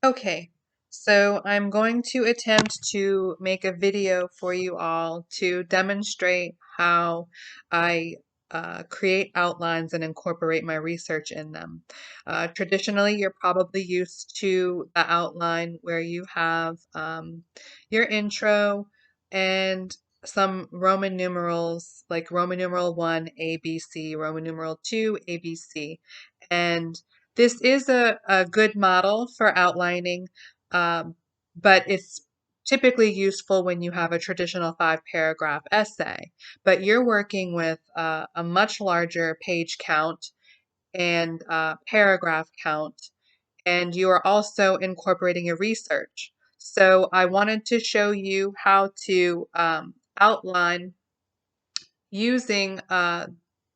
Okay, so I'm going to attempt to make a video for you all to demonstrate how I create outlines and incorporate my research in them. Traditionally, you're probably used to the outline where you have your intro and some Roman numerals like Roman numeral 1, ABC, Roman numeral 2, ABC. And this is a good model for outlining, um, but it's typically useful when you have a traditional 5-paragraph essay. But you're working with a much larger page count and paragraph count, and you are also incorporating your research. So I wanted to show you how to outline using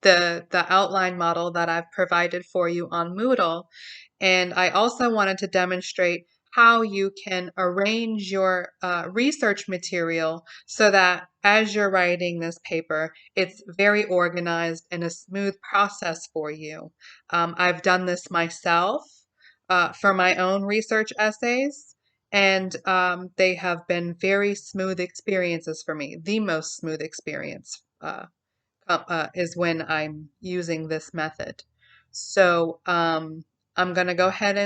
the outline model that I've provided for you on Moodle. And I also wanted to demonstrate how you can arrange your research material so that as you're writing this paper, it's very organized and a smooth process for you. I've done this myself for my own research essays, and they have been very smooth experiences for me. The most smooth experience is when I'm using this method. So I'm going to go ahead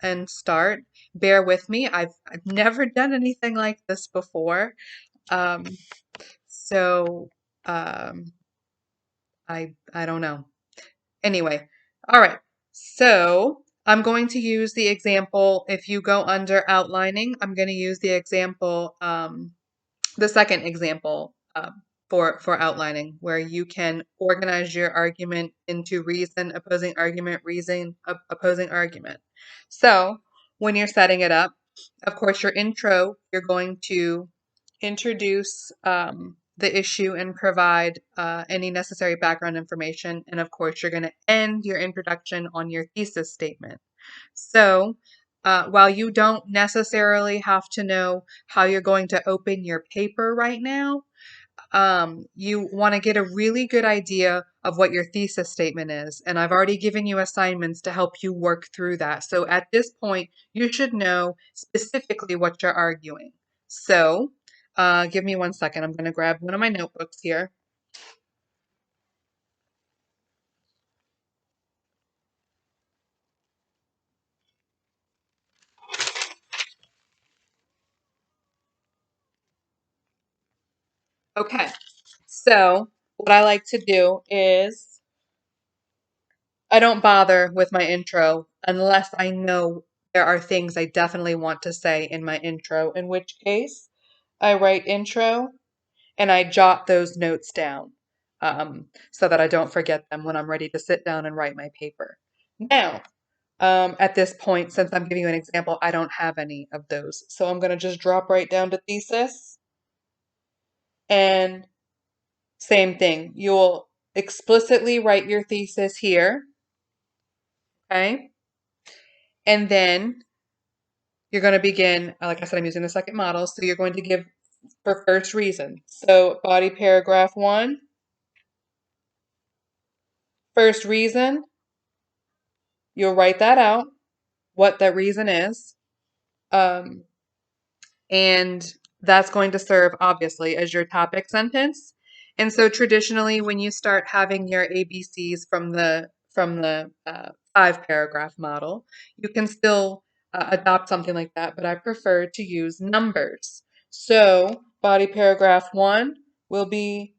and start. Bear with me. I've never done anything like this before. Um, so um, I don't know. Anyway, all right. So I'm going to use the example. If you go under outlining, I'm going to use the example, the second example for outlining, where you can organize your argument into reason, opposing argument, reason, opposing argument. So when you're setting it up, of course, your intro, you're going to introduce the issue and provide any necessary background information. And of course, you're going to end your introduction on your thesis statement. So while you don't necessarily have to know how you're going to open your paper right now, you want to get a really good idea of what your thesis statement is. And I've already given you assignments to help you work through that. So at this point, you should know specifically what you're arguing. So give me 1 second. I'm going to grab one of my notebooks here. Okay, so what I like to do is I don't bother with my intro unless I know there are things I definitely want to say in my intro, in which case I write intro and I jot those notes down so that I don't forget them when I'm ready to sit down and write my paper. Now, at this point, since I'm giving you an example, I don't have any of those. So I'm going to just drop right down to thesis. And same thing, you'll explicitly write your thesis here. Okay. And then you're going to begin, like I said, I'm using the second model. So you're going to give for first reason. So body paragraph 1, first reason, you'll write that out, what that reason is. Um, and that's going to serve obviously as your topic sentence. And so traditionally, when you start having your ABCs from the 5-paragraph model, you can still adopt something like that, but I prefer to use numbers. So body paragraph 1 will be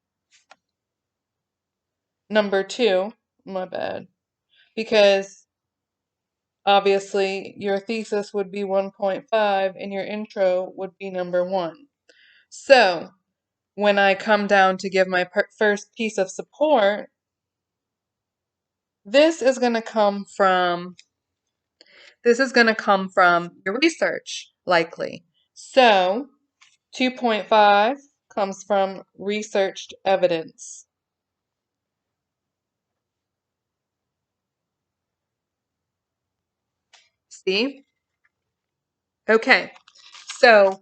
number 2, my bad, because obviously your thesis would be 1.5 and your intro would be number 1. So when I come down to give my first piece of support, this is going to come from your research, likely. So 2.5 comes from researched evidence. See? Okay. So,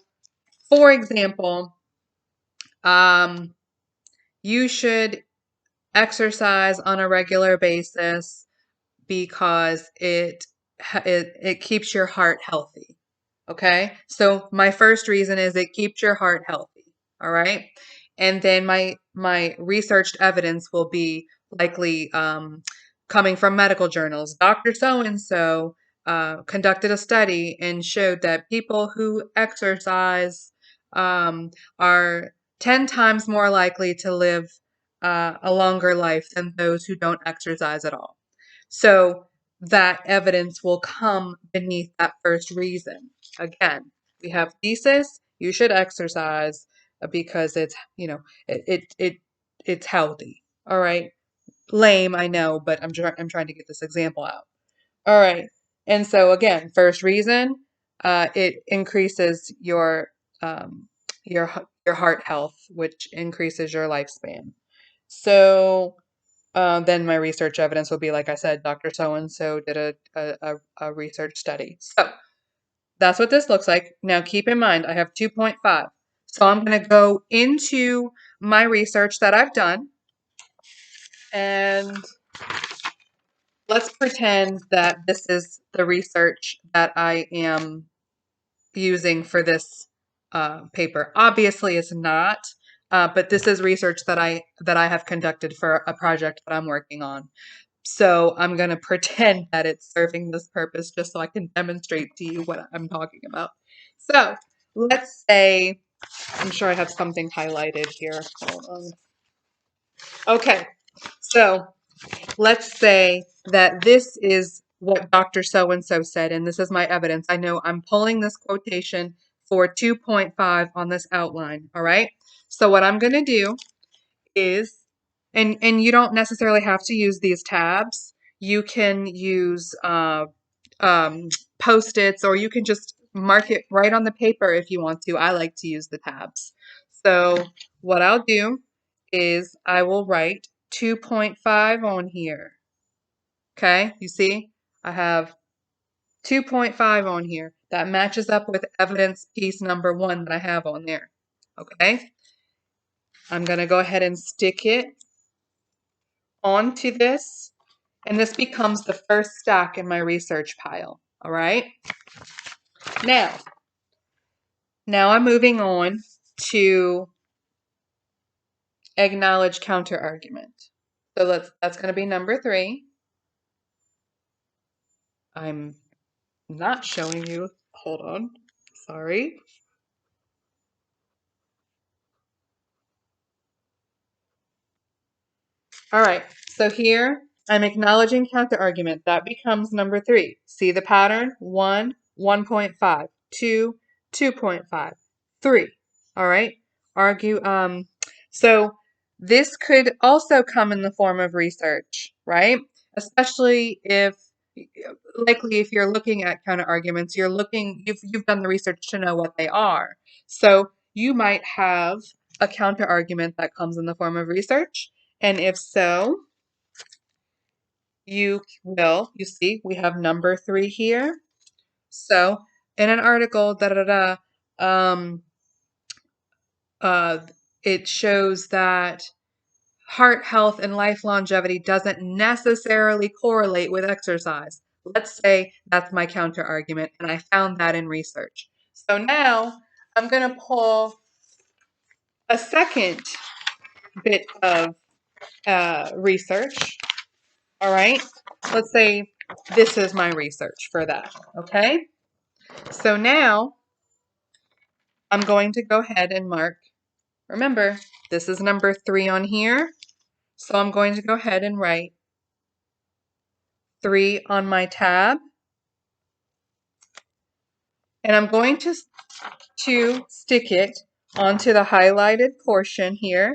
for example, you should exercise on a regular basis because it keeps your heart healthy. Okay, so my first reason is it keeps your heart healthy. All right, and then my researched evidence will be likely coming from medical journals. Dr. So and so conducted a study and showed that people who exercise are 10 times more likely to live a longer life than those who don't exercise at all. So that evidence will come beneath that first reason. Again, we have thesis, you should exercise because it's, it's healthy. All right. Lame, I know, but I'm trying to get this example out. All right. And so again, first reason, it increases um, your heart health, which increases your lifespan. So then my research evidence will be, like I said, Dr. So-and-so did a research study. So that's what this looks like. Now keep in mind, I have 2.5. So I'm going to go into my research that I've done, and let's pretend that this is the research that I am using for this paper. Obviously, it's not, but this is research that I have conducted for a project that I'm working on. So I'm going to pretend that it's serving this purpose just so I can demonstrate to you what I'm talking about. So let's say, I'm sure I have something highlighted here. Hold on. Okay, so let's say that this is what Dr. So-and-so said, and this is my evidence. I know I'm pulling this quotation for 2.5 on this outline, all right? So what I'm going to do is, and you don't necessarily have to use these tabs. You can use Post-its, or you can just mark it right on the paper if you want to. I like to use the tabs. So what I'll do is I will write 2.5 on here. Okay, you see, I have 2.5 on here. That matches up with evidence piece number 1 that I have on there. Okay, I'm going to go ahead and stick it onto this, and this becomes the first stack in my research pile. All right, now I'm moving on to acknowledge counter argument. So that's going to be number 3. I'm not showing you. Hold on. Sorry. All right, so here I'm acknowledging counterargument. That becomes number 3. See the pattern? 1, 1.5, 2, 2.5, 3. All right, argue. So this could also come in the form of research, right? Especially if, likely if you're looking at counterarguments, you've done the research to know what they are. So you might have a counterargument that comes in the form of research. And if so, you see, we have number 3 here. So in an article, um, uh, it shows that heart health and life longevity doesn't necessarily correlate with exercise. Let's say that's my counter argument, and I found that in research. So now I'm going to pull a second bit of research. All right, let's say this is my research for that, okay? So now I'm going to go ahead and mark, remember, this is number 3 on here, so I'm going to go ahead and write 3 on my tab, and I'm going to stick it onto the highlighted portion here.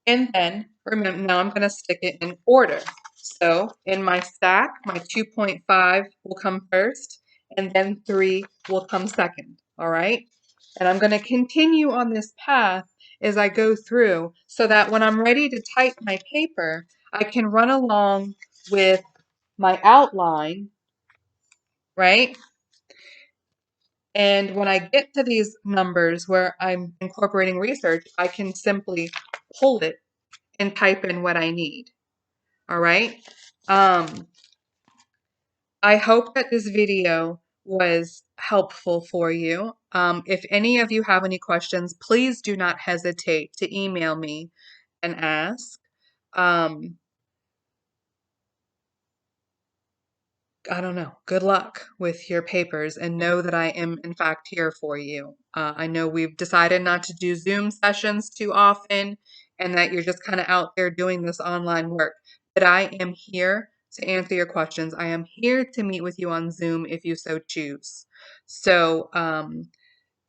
And then, remember, now I'm going to stick it in order. So in my stack, my 2.5 will come first, and then 3 will come second. All right? And I'm going to continue on this path as I go through so that when I'm ready to type my paper, I can run along with my outline, right? And when I get to these numbers where I'm incorporating research, I can simply pull it and type in what I need. All right. I hope that this video was helpful for you. If any of you have any questions, please do not hesitate to email me and ask. Um, I don't know. Good luck with your papers and know that I am, in fact, here for you. I know we've decided not to do Zoom sessions too often and that you're just kind of out there doing this online work. But I am here to answer your questions. I am here to meet with you on Zoom if you so choose. So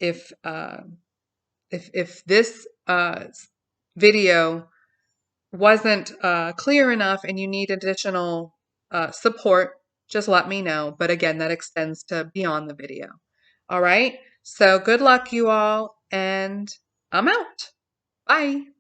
if, uh, if this video wasn't clear enough and you need additional support, just let me know. But again, that extends to beyond the video. All right. So good luck, you all, and I'm out. Bye.